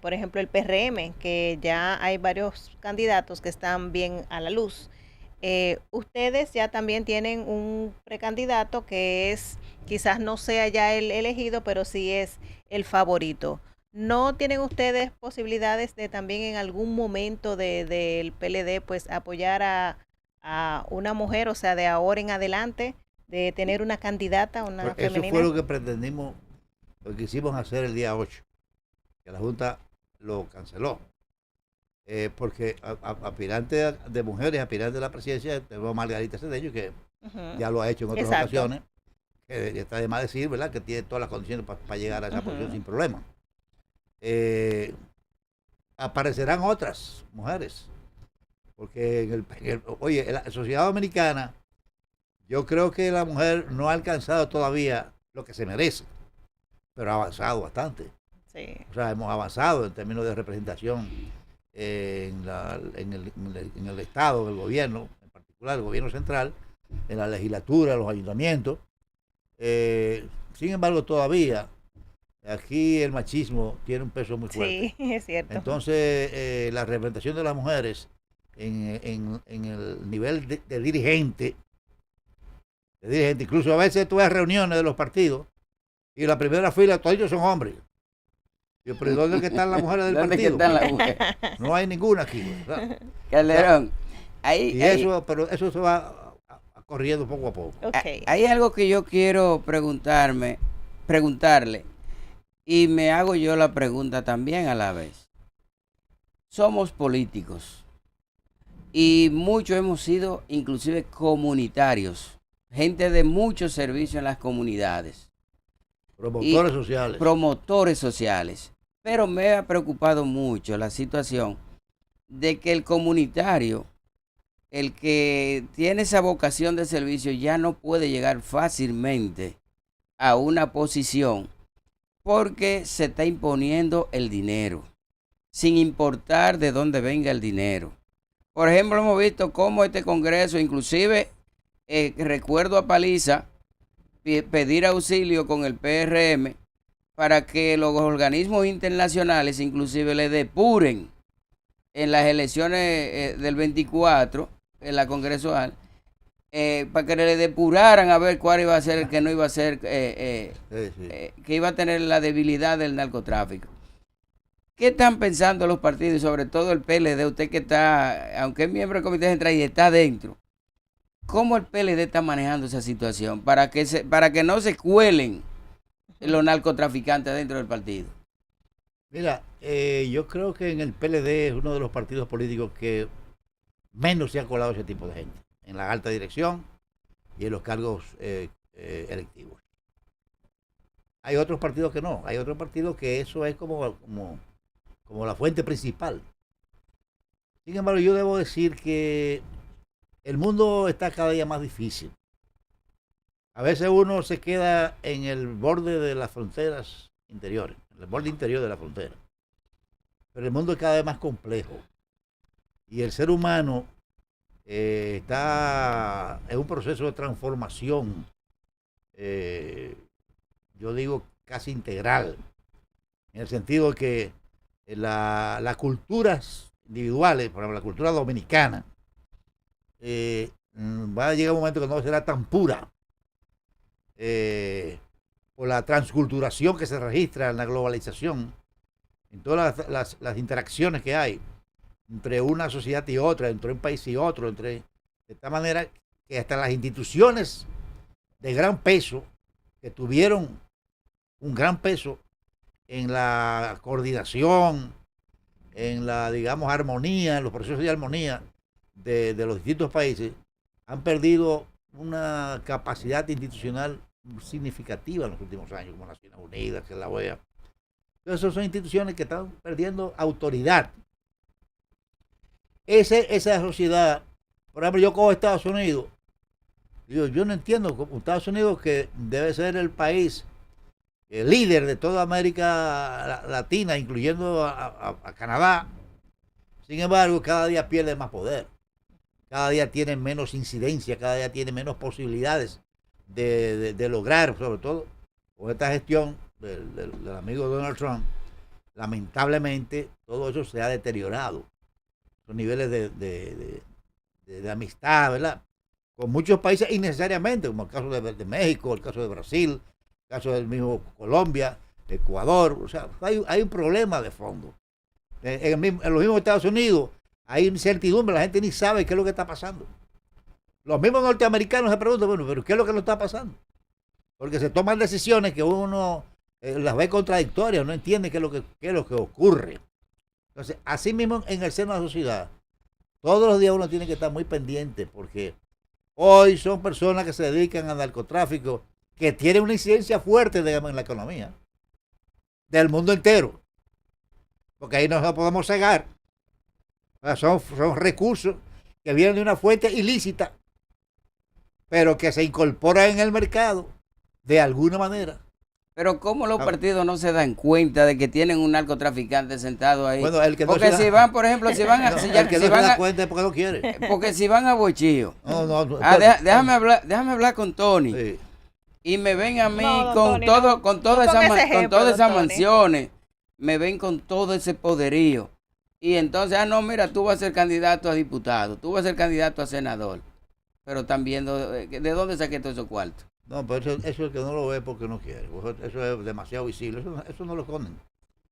por ejemplo, el PRM, que ya hay varios candidatos que están bien a la luz? Ustedes ya también tienen un precandidato que quizás no sea ya el elegido, pero sí es el favorito. ¿No tienen ustedes posibilidades de también en algún momento del PLD pues apoyar a una mujer, o sea, de ahora en adelante, de tener una candidata, una femenina? Eso fue lo que pretendimos, lo que quisimos hacer el día 8, que la Junta lo canceló. Porque aspirante de mujeres, aspirante de la presidencia, tenemos a Margarita Cedeño, que ya lo ha hecho en otras ocasiones, que está de más decir, ¿verdad?, que tiene todas las condiciones para llegar a esa posición sin problema. Aparecerán otras mujeres, porque oye, en la sociedad dominicana, yo creo que la mujer no ha alcanzado todavía lo que se merece, pero ha avanzado bastante. Sí. O sea, hemos avanzado en términos de representación en el Estado, en el gobierno, en particular el gobierno central, en la legislatura, los ayuntamientos. Sin embargo, todavía aquí el machismo tiene un peso muy fuerte. Sí, es cierto. Entonces, la representación de las mujeres en el nivel de dirigente, incluso a veces tú ves reuniones de los partidos y en la primera fila todos ellos son hombres. Yo, pero ¿dónde es que están las mujeres del partido? ¿Dónde están las mujeres? No hay ninguna aquí, ¿verdad? Calderón, Pero eso se va corriendo poco a poco. Okay. Hay algo que yo quiero preguntarle, y me hago yo la pregunta también a la vez. Somos políticos y muchos hemos sido inclusive comunitarios, gente de mucho servicio en las comunidades. Promotores sociales. Pero me ha preocupado mucho la situación de que el comunitario, el que tiene esa vocación de servicio, ya no puede llegar fácilmente a una posición porque se está imponiendo el dinero, sin importar de dónde venga el dinero. Por ejemplo, hemos visto cómo este Congreso, inclusive recuerdo a Paliza pedir auxilio con el PRM para que los organismos internacionales inclusive le depuren en las elecciones del 24, en la congresual, para que le depuraran a ver cuál iba a ser el que no iba a ser, que iba a tener la debilidad del narcotráfico. ¿Qué están pensando los partidos y sobre todo el PLD? Usted que está, aunque es miembro del Comité Central y está dentro, ¿cómo el PLD está manejando esa situación para que no se cuelen los narcotraficantes dentro del partido? Mira, yo creo que en el PLD es uno de los partidos políticos que menos se ha colado ese tipo de gente, en la alta dirección y en los cargos electivos. Hay otros partidos que no, hay otros partidos que eso es como la fuente principal. Sin embargo, yo debo decir que el mundo está cada día más difícil. A veces uno se queda en el borde de las fronteras interiores, en el borde interior de la frontera. Pero el mundo es cada vez más complejo. Y el ser humano está en un proceso de transformación, yo digo casi integral, en el sentido de que las culturas individuales, por ejemplo la cultura dominicana, va a llegar un momento que no será tan pura por la transculturación que se registra en la globalización, en todas las interacciones que hay entre una sociedad y otra, entre un país y otro, de esta manera que hasta las instituciones de gran peso, que tuvieron un gran peso en la coordinación, en la, digamos, armonía, en los procesos de armonía de los distintos países, han perdido una capacidad institucional significativa en los últimos años, como Naciones Unidas, que es la OEA. Entonces, son instituciones que están perdiendo autoridad. Esa sociedad, por ejemplo, yo cojo Estados Unidos, digo, yo no entiendo, como Estados Unidos, que debe ser el país líder de toda América Latina, incluyendo a Canadá. Sin embargo, cada día pierde más poder, cada día tiene menos incidencia, cada día tiene menos posibilidades de lograr, sobre todo con esta gestión del amigo Donald Trump. Lamentablemente, todo eso se ha deteriorado. Los niveles de amistad, ¿verdad? Con muchos países innecesariamente, como el caso de México, el caso de Brasil, el caso del mismo Colombia, Ecuador. O sea, hay un problema de fondo. En los mismos Estados Unidos hay incertidumbre, la gente ni sabe qué es lo que está pasando. Los mismos norteamericanos se preguntan, bueno, pero ¿qué es lo que nos está pasando? Porque se toman decisiones que uno las ve contradictorias, no entiende qué es lo que ocurre. Entonces, así mismo en el seno de la sociedad, todos los días uno tiene que estar muy pendiente, porque hoy son personas que se dedican al narcotráfico, que tienen una incidencia fuerte, digamos, en la economía del mundo entero, porque ahí no nos podemos cegar. O sea, son recursos que vienen de una fuente ilícita, pero que se incorporan en el mercado de alguna manera. Pero ¿cómo los partidos no se dan cuenta de que tienen un narcotraficante sentado ahí? Bueno, el que no porque si van, por ejemplo, si van a... no, si el que no se da a, cuenta es porque no quiere. Porque si van a Bochío... No, déjame hablar con Tony. Sí. Y me ven a mí No, con Tony, todo, no. con todas No ponga ese con ejemplo, todas esas don Tony. mansiones. Me ven con todo ese poderío. Y entonces, no, mira, tú vas a ser candidato a diputado, tú vas a ser candidato a senador. Pero están viendo, ¿de dónde saqué todos esos cuartos? No, pero eso es el que no lo ve porque no quiere. Eso es demasiado visible. Eso no lo esconden.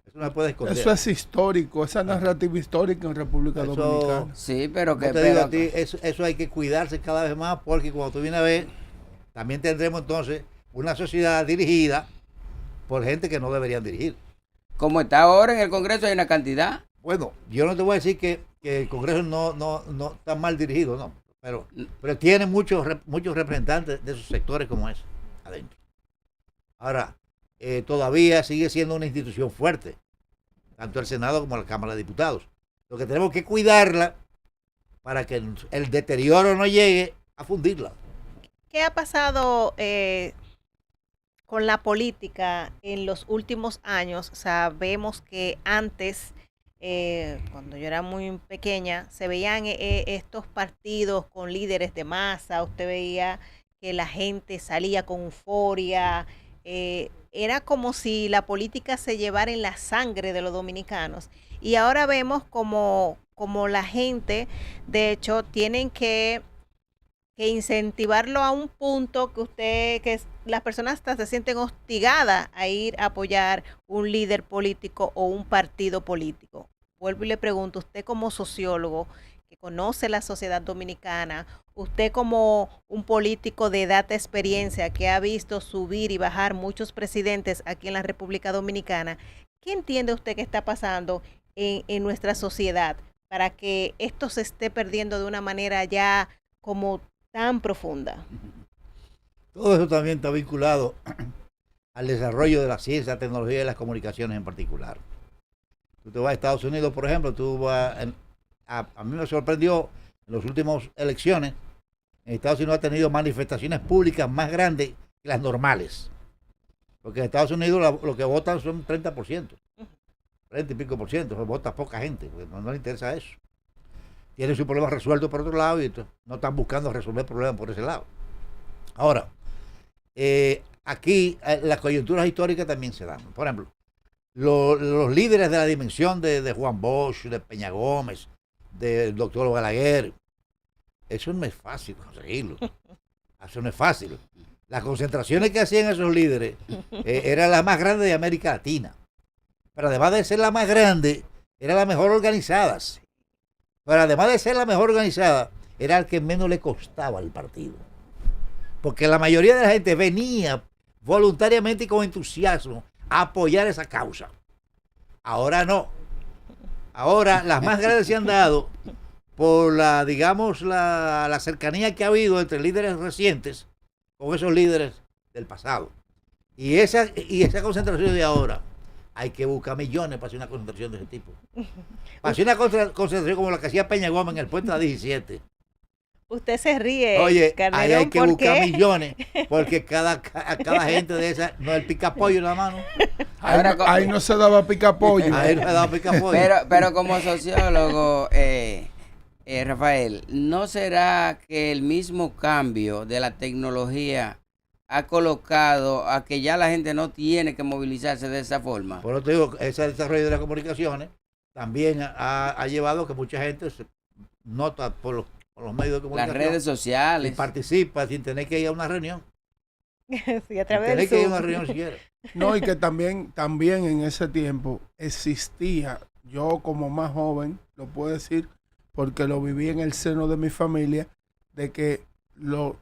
Eso no se puede esconder. Eso es histórico, esa narrativa histórica en República Eso- Dominicana. Sí, pero que... Yo te digo pero- a ti, eso hay que cuidarse cada vez más, porque cuando tú vienes a ver, también tendremos entonces una sociedad dirigida por gente que no deberían dirigir. como está ahora en el Congreso hay una cantidad. Bueno, yo no te voy a decir que el Congreso no está mal dirigido, no, pero tiene muchos representantes de esos sectores como ese adentro. Ahora, todavía sigue siendo una institución fuerte, tanto el Senado como la Cámara de Diputados. Lo que tenemos que cuidarla para que el deterioro no llegue a fundirla. ¿Qué ha pasado con la política en los últimos años, sabemos que antes, cuando yo era muy pequeña, se veían estos partidos con líderes de masa, usted veía que la gente salía con euforia, era como si la política se llevara en la sangre de los dominicanos. Y ahora vemos como la gente, de hecho, tienen que incentivarlo a un punto las personas hasta se sienten hostigadas a ir a apoyar un líder político o un partido político. Vuelvo y le pregunto, usted como sociólogo que conoce la sociedad dominicana, usted como un político de data experiencia que ha visto subir y bajar muchos presidentes aquí en la República Dominicana, ¿qué entiende usted que está pasando en nuestra sociedad para que esto se esté perdiendo de una manera ya como tan profunda? Todo eso también está vinculado al desarrollo de la ciencia, la tecnología y las comunicaciones en particular. Tú te vas a Estados Unidos, por ejemplo, a mí me sorprendió en las últimas elecciones, en Estados Unidos ha tenido manifestaciones públicas más grandes que las normales. Porque en Estados Unidos lo que votan son 30%, 30 y pico por ciento, vota poca gente, porque no le interesa eso. Tienen sus problemas resueltos por otro lado y no están buscando resolver problemas por ese lado. Ahora, aquí las coyunturas históricas también se dan. Por ejemplo, los líderes de la dimensión de Juan Bosch, de Peña Gómez, del doctor Balaguer, eso no es fácil conseguirlo. Eso no es fácil. Las concentraciones que hacían esos líderes eran las más grandes de América Latina. Pero además de ser las más grandes, eran las mejor organizadas. Pero además de ser la mejor organizada, era el que menos le costaba al partido. Porque la mayoría de la gente venía voluntariamente y con entusiasmo a apoyar esa causa. Ahora no. Ahora las más grandes se han dado por la cercanía que ha habido entre líderes recientes con esos líderes del pasado. Y esa concentración de ahora, hay que buscar millones para hacer una concentración de ese tipo. Para hacer una concentración como la que hacía Peña Gómez en el puente de la 17. Usted se ríe, Oye, Calderón, ahí hay que ¿por buscar qué? millones, porque cada gente de esa, no el picapollo en la mano. Ahí no se daba picapollo. Ahí no se daba picapollo. Pero como sociólogo, Rafael, ¿no será que el mismo cambio de la tecnología ha colocado a que ya la gente no tiene que movilizarse de esa forma? Por eso te digo, ese desarrollo de las comunicaciones también ha llevado a que mucha gente se nota por los medios de comunicación. Las redes Y sociales. participa sin tener que ir a una reunión. Sí, a Sin través tener del que ir a Zoom. una reunión siquiera. No, y que también en ese tiempo existía, yo como más joven, lo puedo decir, porque lo viví en el seno de mi familia, de que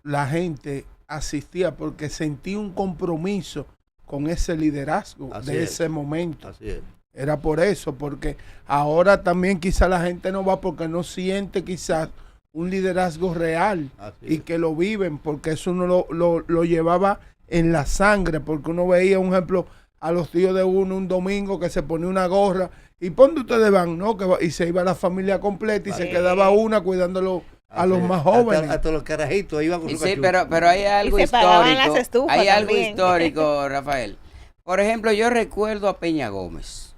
la gente asistía porque sentía un compromiso con ese liderazgo Así de es. ese momento. Así es. Era por eso, porque ahora también quizá la gente no va porque no siente quizás un liderazgo real Así y es. que lo viven, porque eso uno lo llevaba en la sangre, porque uno veía, un ejemplo, a los tíos de uno un domingo que se ponía una gorra y ¿por dónde ustedes van? ¿No? Y se iba la familia completa y se Sí. quedaba una cuidándolo a los más jóvenes. Hasta los carajitos iban con Y su sí, cachucha. pero hay algo se pagaban histórico. las estufas Hay algo también. histórico, Rafael. Por ejemplo, yo recuerdo a Peña Gómez.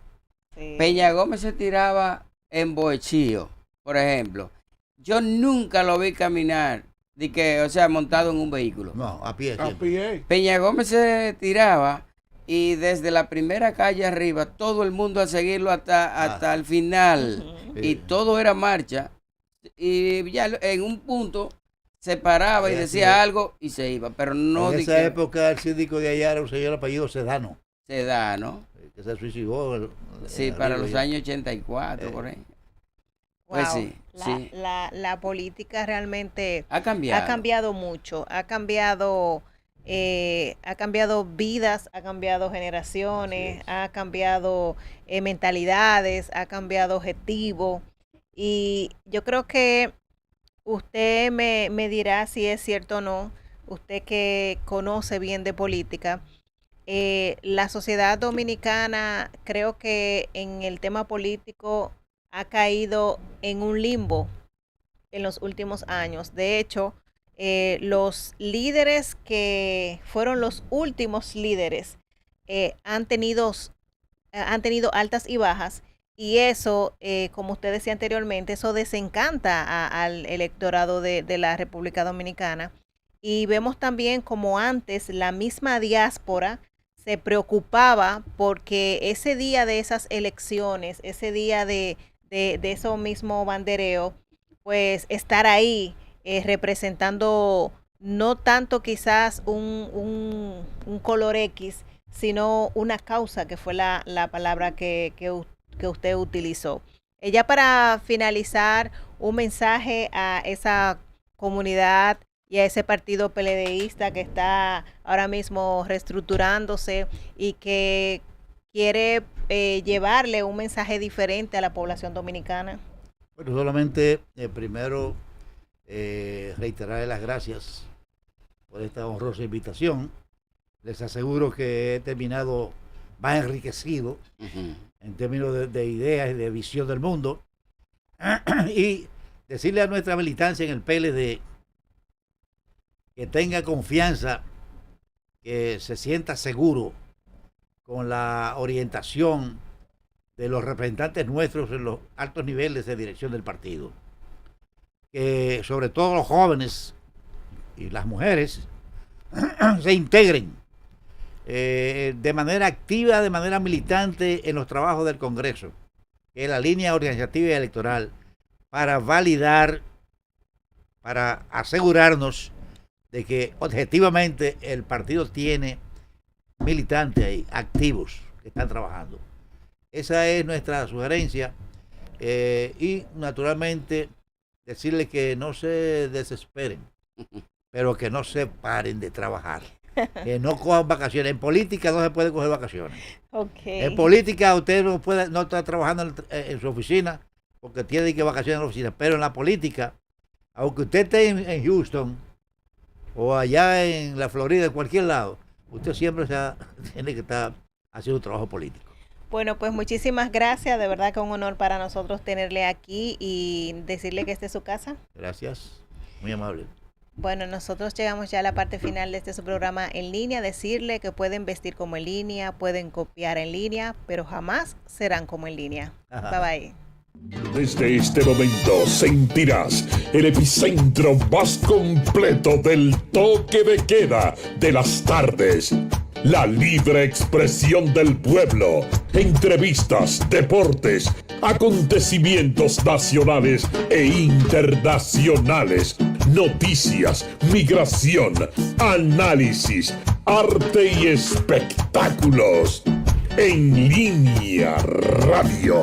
Sí. Peña Gómez se tiraba en Bohechío, por ejemplo. Yo nunca lo vi caminar, montado en un vehículo. No, a pie A siempre. pie. Peña Gómez se tiraba y desde la primera calle arriba, todo el mundo a seguirlo hasta el final. Ujú. Y todo era marcha. Y ya en un punto se paraba y Sí, decía sí. algo y se iba. Pero no En di esa que época el síndico de allá era un señor apellido Sedano, se da, ¿no? que se suicidó. Sí, para los años 84, por ahí. Pues Wow, sí, sí. La política realmente Ha cambiado. ha cambiado mucho, ha cambiado vidas, ha cambiado generaciones, ha cambiado mentalidades, ha cambiado objetivos. Y yo creo que usted me dirá si es cierto o no, usted que conoce bien de política. La sociedad dominicana creo que en el tema político ha caído en un limbo en los últimos años. De hecho, los líderes que fueron los últimos líderes han tenido altas y bajas, y eso, como usted decía anteriormente, eso desencanta al electorado de la República Dominicana. Y vemos también como antes la misma diáspora se preocupaba porque ese día de esas elecciones, ese día de eso mismo bandereo, pues estar ahí representando no tanto quizás un color X, sino una causa, que fue la palabra que usted utilizó. Ya para finalizar, un mensaje a esa comunidad y a ese partido PLDista que está ahora mismo reestructurándose y que quiere llevarle un mensaje diferente a la población dominicana. Bueno, solamente primero reiterarle las gracias por esta honrosa invitación. Les aseguro que he terminado más enriquecido en términos de ideas y de visión del mundo. Y decirle a nuestra militancia en el PLD que tenga confianza, que se sienta seguro con la orientación de los representantes nuestros en los altos niveles de dirección del partido. Que sobre todo los jóvenes y las mujeres se integren de manera activa, de manera militante en los trabajos del Congreso, que es la línea organizativa y electoral, para validar, para asegurarnos de que objetivamente el partido tiene militantes ahí, activos, que están trabajando. Esa es nuestra sugerencia, y naturalmente decirle que no se desesperen, pero que no se paren de trabajar, que no cojan vacaciones. En política no se puede coger vacaciones. Okay. En política usted no está trabajando en su oficina porque tiene que vacaciones en la oficina, pero en la política, aunque usted esté en Houston o allá en la Florida, en cualquier lado, usted siempre tiene que estar haciendo un trabajo político. Bueno, pues muchísimas gracias, de verdad que es un honor para nosotros tenerle aquí y decirle que esta es su casa. Gracias, muy amable. Bueno, nosotros llegamos ya a la parte final de su programa en línea, decirle que pueden vestir como en línea, pueden copiar en línea, pero jamás serán como en línea. Bye bye. Desde este momento sentirás el epicentro más completo del toque de queda de las tardes. La libre expresión del pueblo, entrevistas, deportes, acontecimientos nacionales e internacionales, noticias, migración, análisis, arte y espectáculos. En Línea Radio.